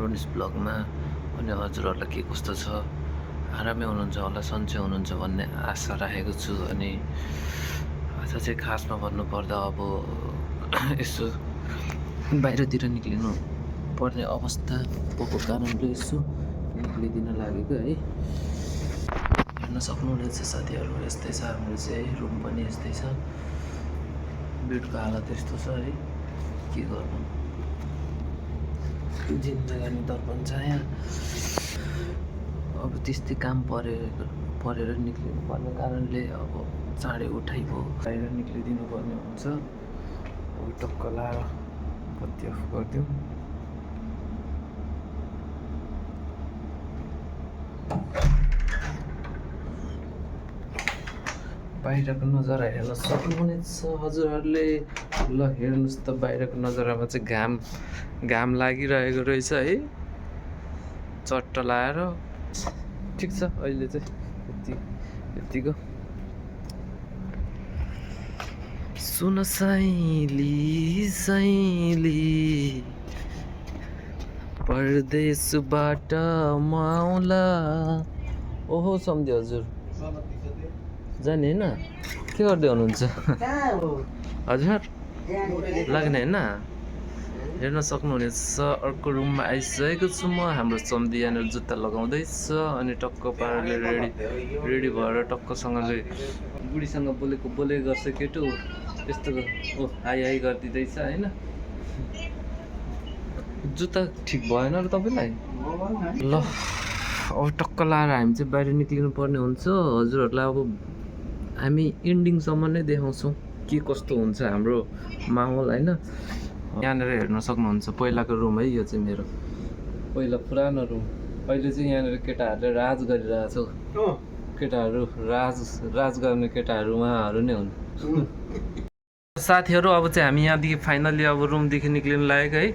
अरुणिस ब्लगमा। अनि हजुरहरूलाई के कस्तो छ, आरामै हुनुहुन्छ होला, सन्चै हुनुहुन्छ भन्ने आशा राखेको छु। अनि आज चाहिँ खासमा भन्नुपर्दा अब यसो बाहिरतिर निक्लिनु पर्ने अवस्था भएको कारणले यसो निक्लिदिन लागेको है। हेर्न सक्नुहुनेछ साथीहरू, यस्तै छ हाम्रो चाहिँ है, रुम पनि यस्तै छ, बेडको हालत यस्तो छ है, के गर्नु, जिन्दगानी दर्पण छाया। अब त्यस्तै काम परेर निक्लिनु पर्ने कारणले अब चाँडै उठाइ भयो, बाहिर निक्लिदिनु पर्ने हुन्छ। अब टक्क लाएर बत्ती अफ गरिदिउँ। बाहिरको नजारा हेर्न सक्नुहुनेछ हजुरहरूले। ल हेर्नुहोस् त, बाहिरको नजारामा चाहिँ घाम लागिरहेको रहेछ है, चट्ट लाएर। ठिक छ, अहिले चाहिँ यतिको। सुन साइली साइली परदेशबाट माउला। ओहो सम्झे हजुर जाने होइन, के गर्दै हुनुहुन्छ हजुर, लाग्ने होइन। हेर्न सक्नुहुनेछ अर्को रुममा आइसकेको छु म। हाम्रो सम्धी यहाँनिर जुत्ता लगाउँदैछ अनि टक्क पाराले रेडी भएर टक्कसँगले बुढीसँग बोले गर्छ केटो यस्तो। ओ हाई हाई गरिदिँदैछ होइन। जुत्ता ठिक भएन र तपाईँलाई? ल अब टक्क लाएर हामी चाहिँ बाहिर निक्लिनु पर्ने हुन्छ। हजुरहरूलाई अब हामी इन्डिङसम्म नै देखाउँछौँ के कस्तो हुन्छ हाम्रो माहौल होइन। यहाँनिर हेर्न सक्नुहुन्छ पहिलाको रुम है, यो चाहिँ मेरो पहिला पुरानो रुम। अहिले चाहिँ यहाँनिर केटाहरूले राज गरिरहेको छ। केटाहरू राज गर्ने केटाहरू उहाँहरू नै हुन्। साथीहरू अब चाहिँ हामी यहाँदेखि फाइनल्ली अब रुमदेखि निक्लिनु लागेको है।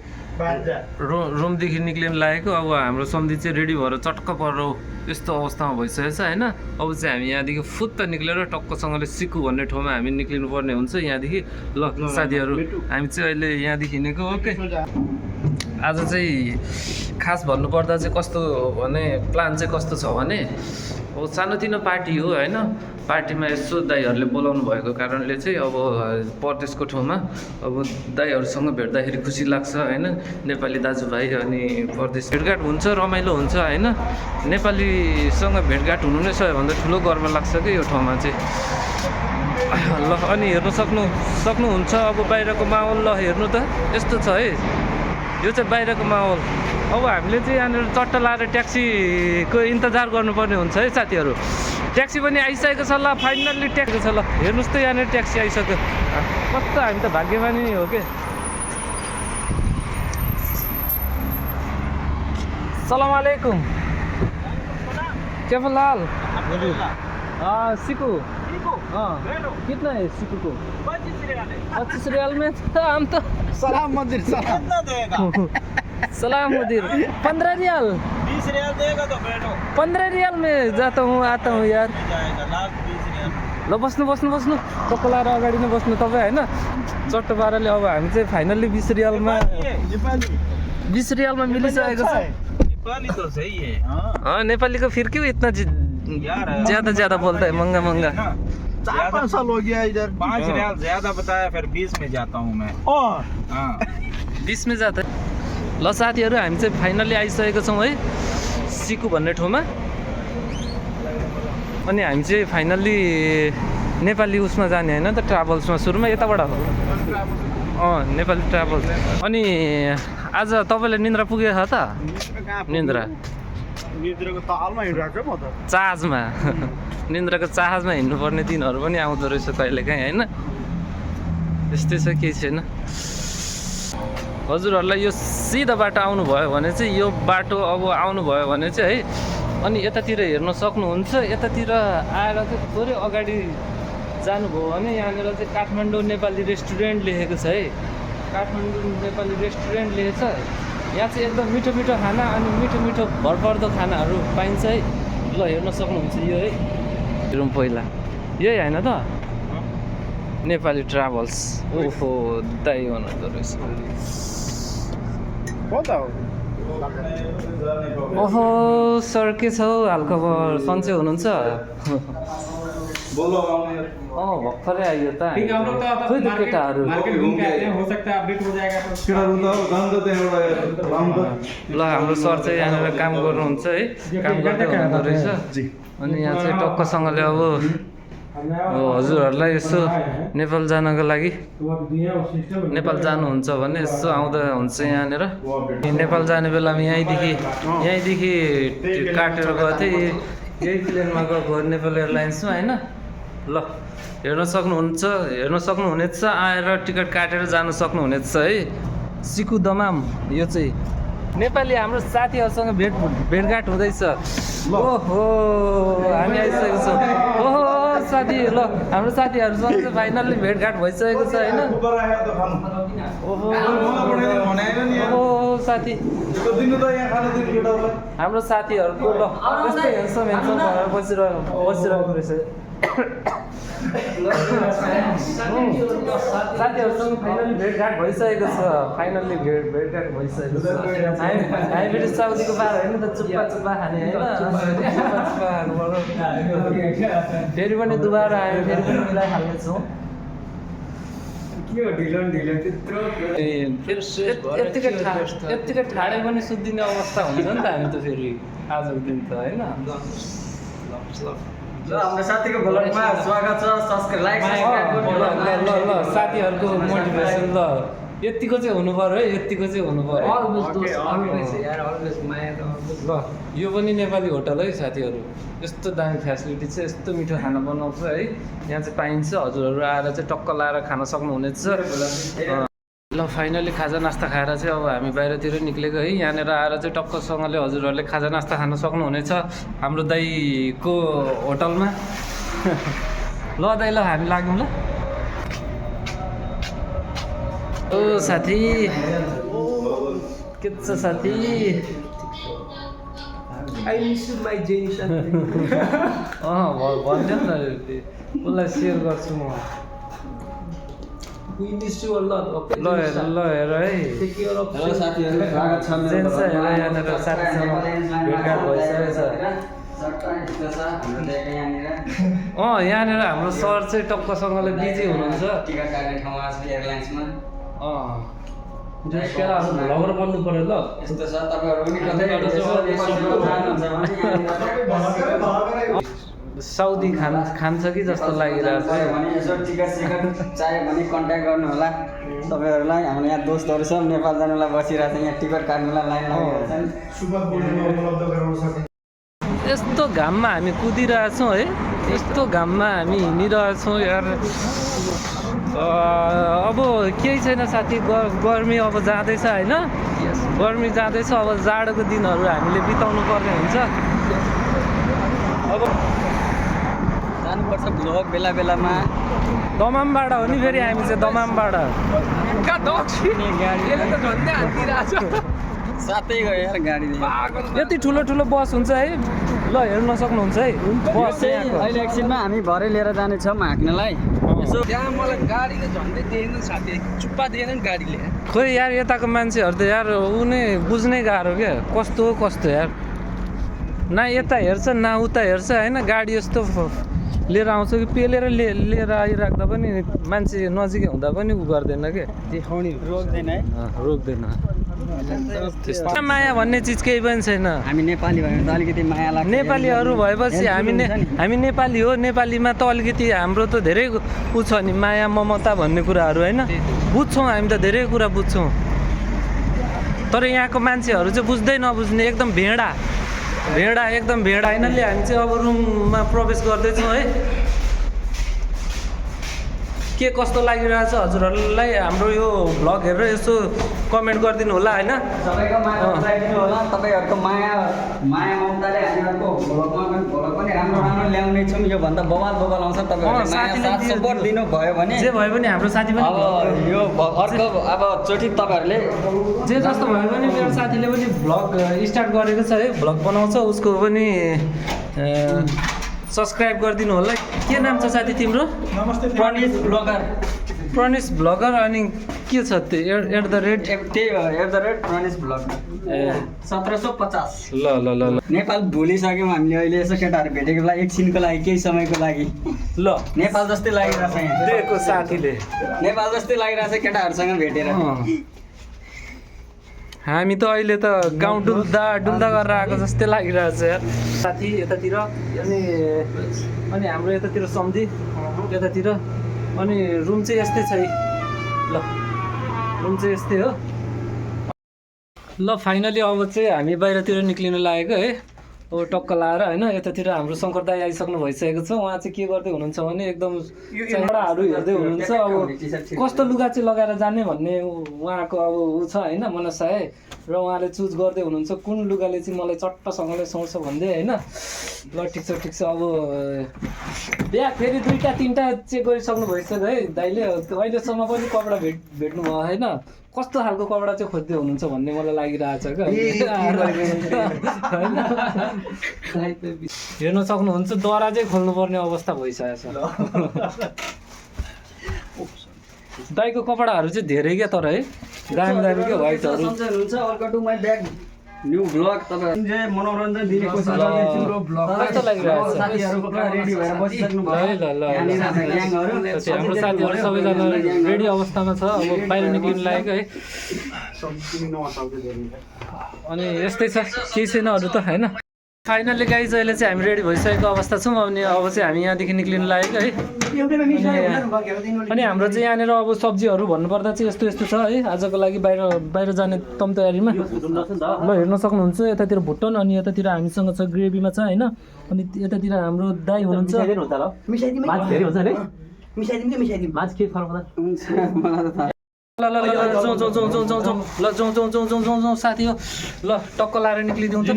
रुमदेखि निक्लिनु लागेको। अब हाम्रो सम्धी चाहिँ रेडी भएर चटक्क परेर यस्तो अवस्थामा भइसकेको छ होइन। अब चाहिँ हामी यहाँदेखि फुत्त निक्लेर टक्कसँगले सिकु भन्ने ठाउँमा हामी निक्लिनु पर्ने हुन्छ यहाँदेखि। ल साथीहरू हामी चाहिँ अहिले यहाँदेखि हिँडेको। ओके, आज चाहिँ खास भन्नुपर्दा चाहिँ कस्तो भने प्लान चाहिँ कस्तो छ भने, अब सानोतिनो पार्टी हो होइन। पार्टीमा यसो दाईहरूले बोलाउनु भएको कारणले चाहिँ अब परदेशको ठाउँमा अब दाईहरूसँग भेट्दाखेरि खुसी लाग्छ होइन। नेपाली दाजुभाइ अनि परदेश भेटघाट हुन्छ, रमाइलो हुन्छ होइन। नेपालीसँग भेटघाट हुनु नै सबैभन्दा ठुलो गर्व लाग्छ कि यो ठाउँमा चाहिँ। ल अनि हेर्नु सक्नुहुन्छ अब बाहिरको माहौल। ल हेर्नु त यस्तो छ है, यो चाहिँ बाहिरको माहौल। अब हामीले चाहिँ यहाँनिर चट्ट लाएर ट्याक्सीको इन्तजार गर्नुपर्ने हुन्छ है साथीहरू। ट्याक्सी पनि आइसकेको छ। ल फाइनल्ली ट्याक्सी छ। ल हेर्नुहोस् त यहाँनिर ट्याक्सी आइसक्यो। कस्तो हामी त भाग्यमानी हो के। सलाम अलैकुम। क्या फिलहाल सीकू कितना है सीकू को? 25 रियाल में। हम तो सलाम मंदिर सलाम मुदीर 15 रियाल 20 रियाल देगा तो बैठो। 15 रियाल में जाता हूँ आता हूँ यार। ल बस्नु टक्क लाएर अगाडि नै बस्नु तपाईँ होइन। चट्ट पाराले अब हामी चाहिँ फाइनल्ली 20 रियालमा मिलिसकेको छ। नेपाली तो सही है। हाँ नेपाली को फिर क्यों इतना ज्यादा बोलता है, महंगा 4-5 साल हो गया इधर। 5 रियाल ज्यादा बताया, फिर 20 में जाता हूँ मैं। 20 में जाता है। ल साथीहरू हामी चाहिँ फाइनल्ली आइसकेको छौँ है सिकु भन्ने ठाउँमा। अनि हामी चाहिँ फाइनल्ली नेपाली उसमा जाने होइन त, ट्राभल्समा सुरुमा यताबाट नेपाली ट्राभल्स। अनि आज तपाईँलाई निन्द्रा पुगेको छ त? निन्द्राको तालमा हिँडिरहेको म त, चार्जमा निन्द्राको चार्जमा हिँड्नुपर्ने दिनहरू पनि आउँदो रहेछ कहिलेकाहीँ होइन। त्यस्तै छ, केही छैन। हजुरहरूलाई यो सिधा बाटो आउनुभयो भने चाहिँ यो बाटो अब आउनुभयो भने चाहिँ है, अनि यतातिर हेर्न सक्नुहुन्छ। यतातिर आएर चाहिँ थोरै अगाडि जानुभयो भने यहाँनिर चाहिँ काठमाडौँ नेपाली रेस्टुरेन्ट लेखेको छ है। काठमाडौँ नेपाली रेस्टुरेन्ट लेखेको छ। यहाँ चाहिँ एकदम मिठो खाना अनि मिठो भरपर्दो खानाहरू पाइन्छ है। ल हेर्न सक्नुहुन्छ यो है रुम पहिला यही होइन त, नेपाली ट्राभल्स। ओहो दाइ हुनुहुँदो रहेछ। ओहो सर के छ हौ हालखबर सन्चै हुनुहुन्छ बोलो आउने भर्खरै आइयो त ठीक है हम लोग तो खोइ त केटाहरू मार्केट घूम के आए हैं हो सकता है अपडेट हो जाएगा तो केटाहरु त काम त त्यहाँबाट काम त ल हाम्रो सर चाहिँ यहाँनिर काम गर्नुहुन्छ है काम गर्दै हुनुहुँदो रहेछ अनि यहाँ चाहिँ टक्कसँगले अब हजुरहरूलाई यसो नेपाल जानको लागि नेपाल जानुहुन्छ भने यसो आउँदा हुन्छ यहाँनिर नेपाल जाने बेलामा यहीँदेखि काटेर गएको थिएँ यही प्लेनमा गएको नेपाल एयरलाइन्समा होइन ल हेर्न सक्नुहुनेछ आएर टिकट काटेर जानु सक्नुहुनेछ है सिकु दमाम यो चाहिँ नेपाली हाम्रो साथीहरूसँग भेटघाट हुँदैछ ओहो हामी आइसकेको छौँ ओहो साथी ल हाम्रो साथीहरूसँग चाहिँ फाइनल्ली भेटघाट भइसकेको छ होइन ओहो साथी हाम्रो साथीहरूको ल यस्तै हेन्सम भएर बसिरहेको रहेछ साथीहरूसँग फाइनली भेटघाट भइसकेको छ हामी फेरि साउदीको बार होइन त चुप्पा खाने होइन फेरि पनि दुबारा हामी फेरि पनि मिलाइहाल्नेछौँ यत्तिकै ठाडै पनि सुत्दिने अवस्था हुन्छ नि त हामी त फेरि आजको दिन त होइन हाम्रो साथीको भ्लगमा स्वागत छ सब्स्क्राइब लाइक सब्स्क्राइब ल साथीहरूको मोटिभेसन ल यतिको चाहिँ हुनु पर्यो है यतिको चाहिँ हुनु पर्यो ल यो पनि नेपाली होटल है साथीहरू यस्तो दामी फेसिलिटी छ यस्तो मिठो खाना बनाउँछ है यहाँ चाहिँ पाइन्छ हजुरहरू आएर चाहिँ टक्क लाएर खान सक्नुहुनेछ ल फाइनली खाजा नास्ता खाएर चाहिँ अब हामी बाहिरतिर निक्लेको है यहाँनिर आएर चाहिँ टक्कसँगले हजुरहरूले खाजा नास्ता खान सक्नुहुनेछ हाम्रो दाइको होटलमा ल दाइ ल हामी लाग्यौँ ल ओ साथी के छ साथी आई मिस माई जेनिसन भन्थ्यो नि त उसलाई सेयर गर्छु म We miss you a lot. Okay. ल हेर है Take care of. हेलो साथीहरु स्वागत छ जेन्स हेर यहाँनिर साथीसँग भेटघाट भइसकेको छ यहाँनिर हाम्रो सर चाहिँ टक्कसँगले बिजी हुनुहुन्छ टिकट काट्ने ठाउँमा छ एयरलाइन्समा केटाहरू भ्लगर बन्नु पर्यो ल यस्तो छ तपाईहरु पनि कतै जानुहुन्छ साउदी खान्छ कि जस्तो लागिरहेको छ भने यसो टिकट चाहियो भने कन्ट्याक्ट गर्नु होला तपाईहरुलाई हाम्रो यहाँ दोस्तहरु छ नेपाल जानुलाई बसिरहेछ यहाँ टिकट काट्नुलाई लाइन लागिरहेछन् यस्तो घाममा हामी कुदिरहेछौँ है यस्तो घाममा हामी हिँडिरहेछौँ यार अब केही छैन साथी गर्मी अब जाँदैछ होइन गर्मी जाँदैछ अब जाडोको दिनहरू हामीले बिताउनु पर्ने हुन्छ अब जानुपर्छ भ्लग बेला बेलामा दमामबाट हो नि फेरि हामी चाहिँ दमामबाट साथै गयो यार गाडी यति ठुलो ठुलो बस हुन्छ है ल हेर्न सक्नुहुन्छ है बस अहिले एकछिनमा हामी भरे लिएर जानेछौँ हाँक्नलाई यसो त्यहाँ मलाई गाडीले झन्डै दिएन साथी चुप्पा दिएन नि गाडीले खोइ यार यताको मान्छेहरू त यार उनी बुझ्नै गाह्रो क्या कस्तो यार न यता हेर्छ न उता हेर्छ होइन गाडी यस्तो लिएर आउँछ कि पेलेर लिएर आइराख्दा पनि मान्छे नजिकै हुँदा पनि उ गर्दैन क्या देखाउने रोक्दैन है रोक्दैन माया भन्ने चिज केही पनि छैन हामी नेपाली भएर त अलिकति माया लाग्छ नेपालीहरू भएपछि हामी नेपाली हो नेपालीमा त अलिकति हाम्रो त धेरै उ छ नि माया ममता भन्ने कुराहरू होइन बुझ्छौँ हामी त धेरै कुरा बुझ्छौँ तर यहाँको मान्छेहरू चाहिँ बुझ्दै नबुझ्ने एकदम भेडा एकदम भेडा हैनले हामी चाहिँ अब रुममा प्रवेश गर्दैछौँ है के कस्तो लागिरहेछ हजुरहरूलाई हाम्रो यो भ्लग हेरेर यसो कमेन्ट गरिदिनु होला होइन सबैको माया बताइदिनु होला तपाईहरुको माया ममताले हामीहरुको भ्लग पनि राम्रो ल्याउने छौँ यो भन्दा बवाल आउँछ तपाईहरुले माया साथ सपोर्ट दिनु भयो भने जे भयो भने हाम्रो साथी पनि अब यो अर्को अब चोटी तपाईहरुले जे जस्तो भयो भने मेरो साथीले पनि भ्लग स्टार्ट गरेको छ है भ्लग बनाउँछ उसको पनि सब्स्क्राइब गरिदिनु होला के नाम छ साथी तिम्रो नमस्ते प्रणेश ब्लगर प्रणेश भ्लगर अनि के छ त्यो @ त्यही हो प्रणेश ब्लग ए 1750 ल ल ल ल नेपाल भुलिसक्यौँ हामीले अहिले यसो केटाहरू भेटेको बेला एकछिनको लागि केही समयको लागि ल नेपाल जस्तै लागिरहेछ यहाँ दिएको साथीले नेपाल जस्तै लागिरहेछ केटाहरूसँग भेटेर हामी त अहिले त गाउँ डुल्दा डुल्दा गरेर आएको जस्तै लागिरहेछ यार साथी यतातिर अनि हाम्रो यतातिर सम्झी यतातिर अनि रुम चाहिँ यस्तै छ है ल रुम चाहिँ यस्तै हो ल फाइनली अब चाहिँ हामी बाहिरतिर निक्लिन लागेको है अब टक्क लाएर होइन यतातिर हाम्रो शङ्कर दाई आइसक्नु भइसकेको छ उहाँ चाहिँ के गर्दै हुनुहुन्छ भने एकदम चेहराहरू हेर्दै हुनुहुन्छ अब कस्तो लुगा चाहिँ लगाएर जाने भन्ने उहाँको अब ऊ छ होइन मनसाय र उहाँले चुज गर्दै हुनुहुन्छ कुन लुगाले चाहिँ मलाई चट्टसँगले सुहाउँछ भन्दै होइन ल ठिक छ अब बिहा फेरि 2टा 3टा चेक गरिसक्नु भइसक्यो है दाइले अहिलेसम्म पनि कपडा भेट्नु भयो होइन कस्तो खालको कपडा चाहिँ खोज्दै हुनुहुन्छ भन्ने मलाई लागिरहेछ क्या हेर्न सक्नुहुन्छ दरा चाहिँ खोल्नुपर्ने अवस्था भइसकेको छ दाइको कपडाहरू चाहिँ धेरै क्या तर है दामी क्या व्हाइटहरू हुन्छ welcome to my bag new blog तपाईहरुले मनोरञ्जन दिने कोसिस गर्ने कस्तो लागिरहेको छ साथीहरु पुरा रेडी भएर बसिसक्नु ल भयो ल हाम्रो साथीहरू सबैजना रेडी अवस्थामा छ अब बाहिर निक्लिनु लागेको है अनि यस्तै छ केही छैन अरू त होइन फाइनली गाइज अहिले चाहिँ हामी रेडी भइसकेको अवस्था छौँ अनि अब चाहिँ हामी यहाँदेखि निक्लिनु लागेको है अनि हाम्रो चाहिँ यहाँनिर अब सब्जीहरू भन्नुपर्दा चाहिँ यस्तो यस्तो छ है आजको लागि बाहिर जाने तम तयारीमा ल हेर्न सक्नुहुन्छ यतातिर भुटन अनि यतातिर हामीसँग छ ग्रेभीमा छ होइन अनि यतातिर हाम्रो दाई हुनुहुन्छ ल ल ल जाउँ साथी हो ल टक्क लाएर निक्लिदिउँ त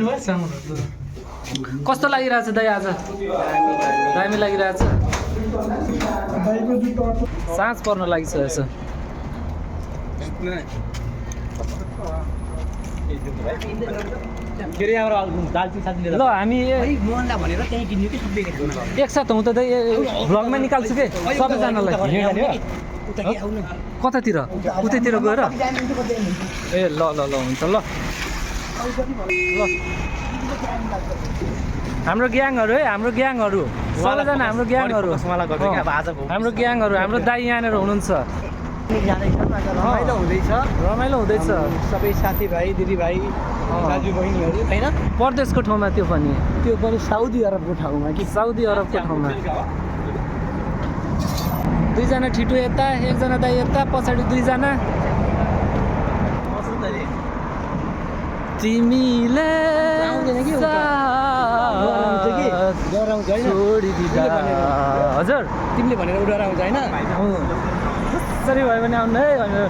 कस्तो लागिरहेछ दाइ आज दामी लागिरहेछ साँझ पर्न लागिसकेको छ ल हामी एकसाथ हुँ त दाइ भ्लगमा निकाल्छु कि सबैजनालाई कतातिर उतैतिर गएर ए ल ल ल हुन्छ ल हाम्रो ग्याङहरू है हाम्रो ग्याङहरू सबैजना हाम्रो ग्याङहरू हाम्रो ग्याङहरू हाम्रो दाइ यहाँनिर हुनुहुन्छ रमाइलो हुँदैछ सबै साथीभाइ दिदीभाइ दाजुबहिनीहरू होइन परदेशको ठाउँमा त्यो पनि साउदी अरबको ठाउँमा कि साउदी अरबको ठाउँमा दुईजना ठिटो यता एकजना दाइ यता पछाडि दुईजना तिमीले हजुर तिमीले भनेर उडेर आउँछ होइन कसरी भयो भने आउनु है भनेर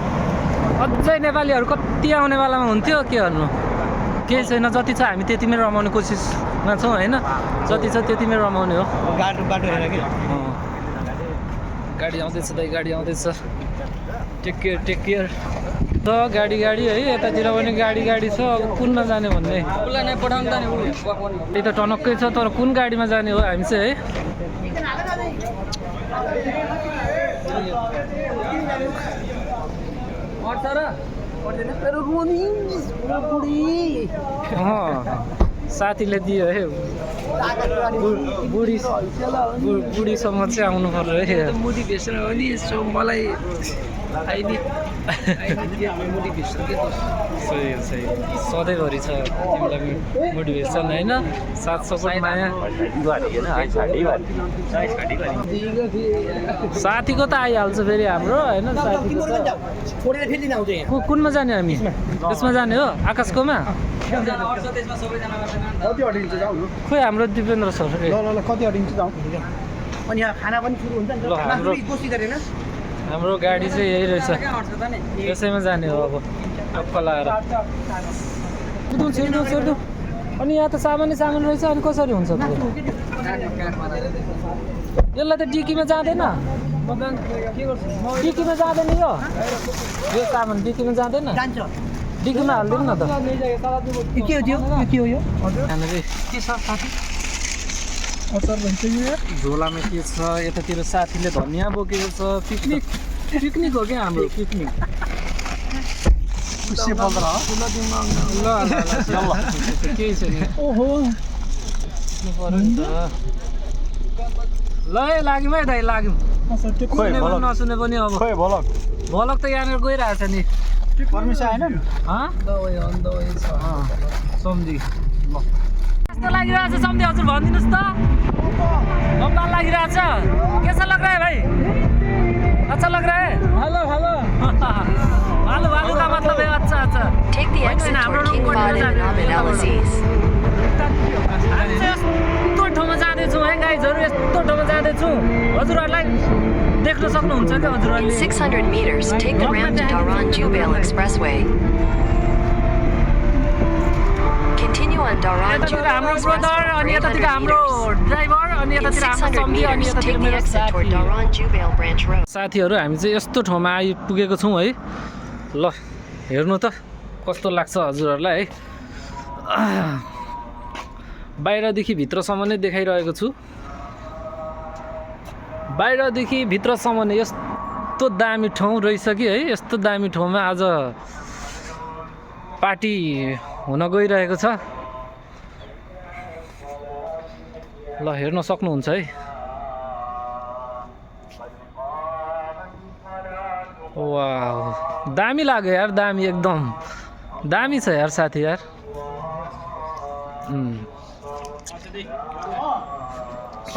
अझै नेपालीहरू कति आउनेवालामा हुन्थ्यो के गर्नु केही छैन जति छ हामी त्यतिमै रमाउने कोसिसमा छौँ होइन जति छ त्यतिमै रमाउने हो बाटो हेर कि गाडी आउँदैछ दाइ गाडी आउँदैछ टेक केयर छ गाडी है यतातिर पनि गाडी छ अब कुनमा जाने भन्ने त्यही त टनक्कै छ तर कुन गाडीमा जाने हो हामी चाहिँ है साथीले दियो है बुढीसम्म चाहिँ आउनु पर्यो है मोटिभेसन हो नि यसो मलाई सही सधैँभरि छ तिमीलाई मोटिभेसन होइन साथ सपोर्ट माया साथीको त आइहाल्छ फेरि हाम्रो होइन कुनमा जाने हामी यसमा जाने हो आकाशकोमा खोइ हाम्रो दिपेन्द्र सर कति अडिन्छ जाउँ अनि यहाँ खाना पनि सुरु हुन्छ हाम्रो गाडी चाहिँ यही रहेछ यसैमा जाने हो अब टक्क लाएर अनि यहाँ त सामान्य रहेछ अनि कसरी हुन्छ यसलाई त डिकीमा जाँदैन डिकीमा जाँदैन यो सामान डिकीमा जाँदैन डिकीमा हालिदिनु न त के हो यो के छ साथी झोलामा के छ यतातिर साथीले धनियाँ बोकेको छ पिकनिक हो क्या हाम्रो पिकनिक खुसी बोल्छ ल केही छैन ओहो ल है लाग्यौँ है दाइ लाग्यौँ सुने पनि नसुने पनि अब खोइ भलक भलक त यहाँनिर गइरहेछ नि पर्मिसन आएन सम्झी कस्तो लागिरहेछ सम्झी हजुर भनिदिनुहोस् त बब्बाल लागिरहेछ कैसा लग रहा है भाई अच्छा लग रहा है हेलो हेलो भालु भालु का मतलब है अच्छा अच्छा Take the exit toward King Fahd and Mohammed Al Aziz. हामी चाहिँ यस्तो ठाउँमा जाँदैछौँ है गाइजहरू यस्तो ठाउँमा जाँदैछौँ हजुरहरूलाई देख्न सक्नुहुन्छ क्या In हजुरहरूले 600 meters, take the ramp to Dharan Jubail Expressway. Continue on Dharan यतातिर Jubail हाम्रो Expressway ब्रदर अनि for यतातिर 800 हाम्रो meters. ड्राइभर अनि In यतातिर हाम्रो 600 सम्झी अनि meters, यतातिर take the मेरो exit toward साथी Dharan Jubail Branch Road. साथीहरू हामी चाहिँ यस्तो ठाउँमा आइपुगेको छौँ है ल हेर्नु त कस्तो लाग्छ हजुरहरूलाई है बाहिरदेखि भित्रसम्म नै देखाइरहेको छु बाहिरदेखि भित्रसम्म नै यस्तो दामी ठाउँ रहेछ कि है यस्तो दामी ठाउँमा आज पार्टी हुन गइरहेको छ ल हेर्न सक्नुहुन्छ है वाउ दामी लाग्यो यार दामी एकदम दामी छ यार साथी यार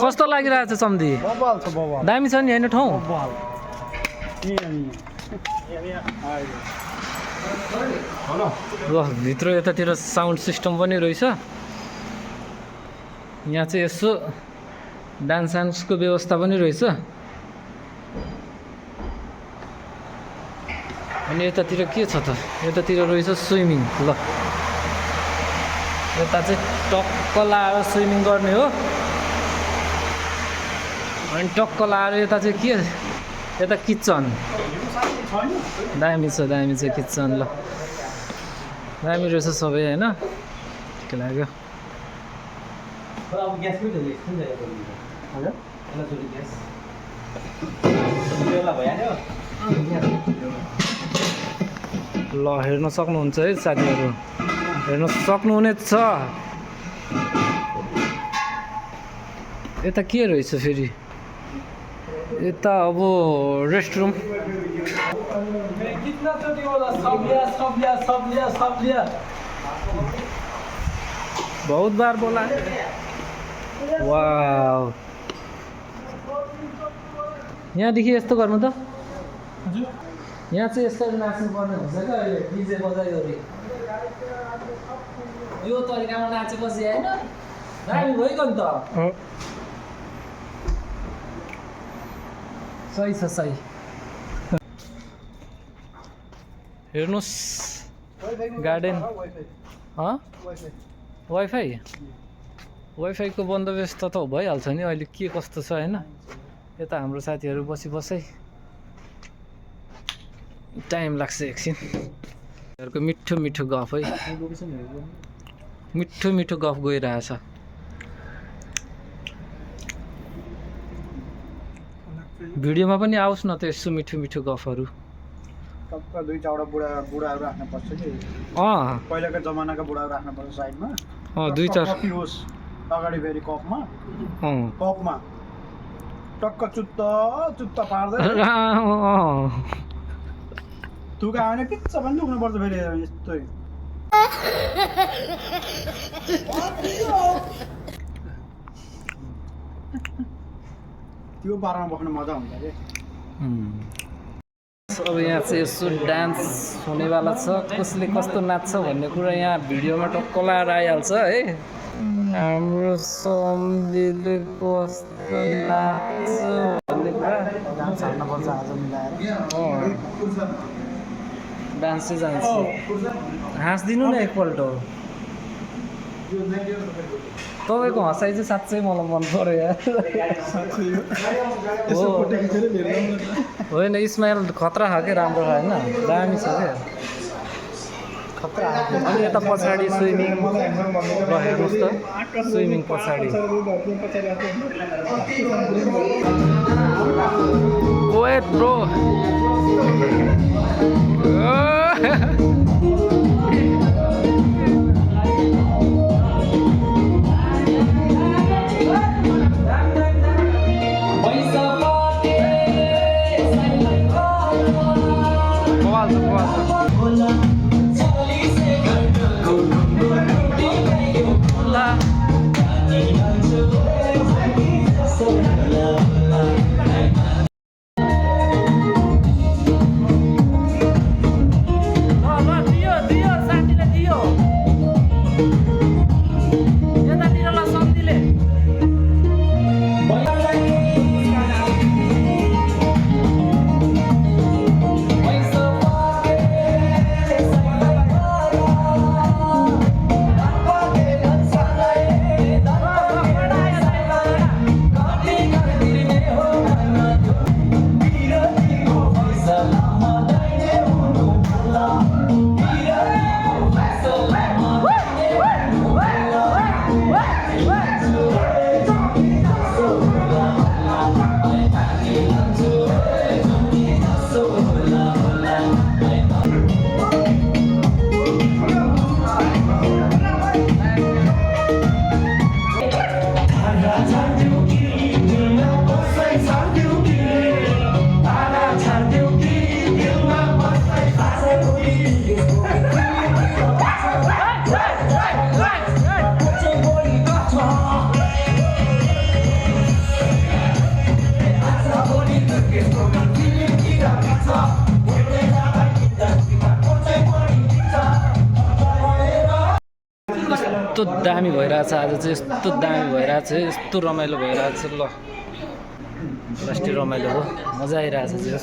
कस्तो लागिरहेछ सम्धी बबाल छ बबाल दामी छ नि होइन ठाउँ बबाल ल भित्र यतातिर साउन्ड सिस्टम पनि रहेछ यहाँ चाहिँ यसो डान्स सान्सको व्यवस्था पनि रहेछ अनि यतातिर के छ त यतातिर रहेछ स्विमिङ ल यता चाहिँ टक्क लाएर स्विमिङ गर्ने हो अनि टक्क लाएर यता चाहिँ के यता किचन दामी छ किचन ल दामी रहेछ सबै होइन के लाग्यो ल हेर्न सक्नुहुन्छ है साथीहरू हेर्न सक्नुहुनेछ यता के रहेछ फेरि यता अब रेस्टरुम बहुत बार बोला वाउ यहाँदेखि यस्तो गर्नु त यहाँ चाहिँ यसरी नाच्नु पर्ने हुन्छ क्या अहिले डिजे बजाइवरी यो तरिकामा नाचेपछि होइन दामी भइगयो नि त सही छ सही हेर्नुहोस् गार्डन वाइफाईको बन्दोबस्त त भइहाल्छ नि अहिले के कस्तो छ होइन यता हाम्रो साथीहरू बसी टाइम लाग्छ एकछिन यिनीहरूको मिठो मिठो गफ है मिठो मिठो गफ गइरहेछ भिडियोमा पनि आओस् न त यसो मिठो मिठो गफहरू टक्क दुई चारवटा बुढाहरू राख्नु पर्छ कि पहिलाको जमानाका बुढाहरू राख्नु पर्छ साइडमा दुई चार कफी होस् अगाडि फेरि कपमा टक्क चुत्त पार्दै थुका भने पिच्च पनि दुख्नुपर्छ फेरि यस्तै त्यो पारामा बस्न मजा हुन्छ अरे अब यहाँ चाहिँ यसो डान्स हुनेवाला छ कसले कस्तो नाच्छ भन्ने कुरा यहाँ भिडियोमा टक्क लाएर आइहाल्छ है हाम्रो सम्झीले कस्तो नाच्छ भन्ने कुरा डान्स हाल्नुपर्छ आज मिलाएर डान्स चाहिँ जान्छ हाँसिदिनु न एकपल्ट तपाईँको हँसाइ चाहिँ साँच्चै मलाई मन पऱ्यो यार होइन इस्माइल खतरा खालकै राम्रो छ होइन दामी छ क्या अनि यता पछाडि स्विमिङ ल हेर्नुहोस् त स्विमिङ पछाडि वेट ब्रो यस्तो दामी भइरहेछ आज चाहिँ, यस्तो दामी भइरहेछ, यस्तो रमाइलो भइरहेछ। ल लास्टै रमाइलो हो, मजा आइरहेछ चाहिँ।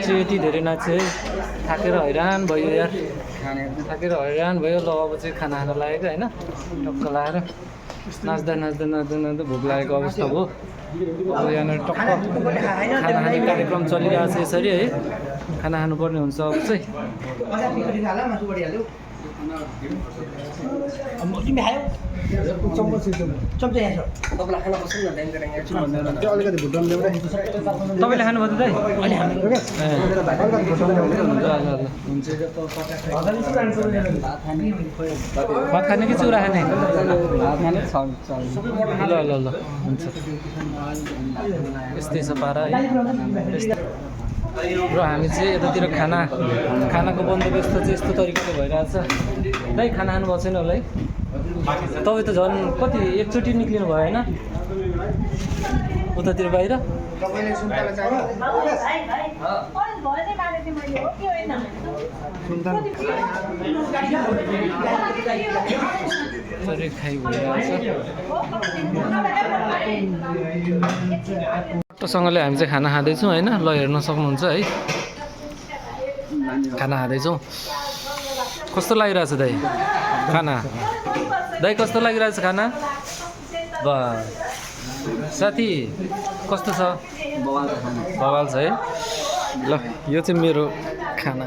यति धेरै नाच्यो है, थाकेर हैरान भयो यार, थाकेर हैरान भयो। ल अब चाहिँ खाना खान लागेको होइन, टक्क लाएर नाच्दा नाच्दा नाच्दा नाच्दा भोक लागेको अवस्था भयो। अब यहाँनिर टक्क खाना खाने कार्यक्रम चलिरहेको छ यसरी है, खाना खानुपर्ने हुन्छ अब चाहिँ। अलिकति भुटान ल्याउनु तपाईँले खानुभयो त दाइ? भात खाने कि चिउरा खाने? ल ल ल हुन्छ। यस्तै छ पारा है। र हामी चाहिँ यतातिर खानाको बन्दोबस्त चाहिँ यस्तो तरिकाले भइरहेछ। दाइ खाना खानुभएको छैन होला है? तपाईँ त झन् कति एकचोटि निक्लिनु भयो होइन उतातिर बाहिर? खाइ टोसँगले हामी चाहिँ खाना खाँदैछौँ होइन। ल हेर्न सक्नुहुन्छ है, खाना खाँदैछौँ। कस्तो लागिरहेछ दाइ खाना? दाइ कस्तो लागिरहेछ खाना? साथी कस्तो छ? बवाल छ है। ल यो चाहिँ मेरो खाना।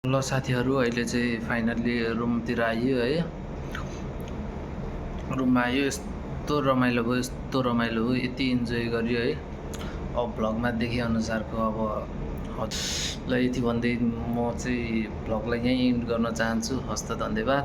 ल साथीहरू अहिले चाहिँ फाइनल्ली रुमतिर आइयो है। रुममा आयो, यस्तो रमाइलो भयो, यस्तो रमाइलो भयो, यति इन्जोय गरियो है। अब भ्लगमा देखे अनुसारको अब ल यति भन्दै म चाहिँ भ्लगलाई यहीँ इन्ड गर्न चाहन्छु। हस्त धन्यवाद।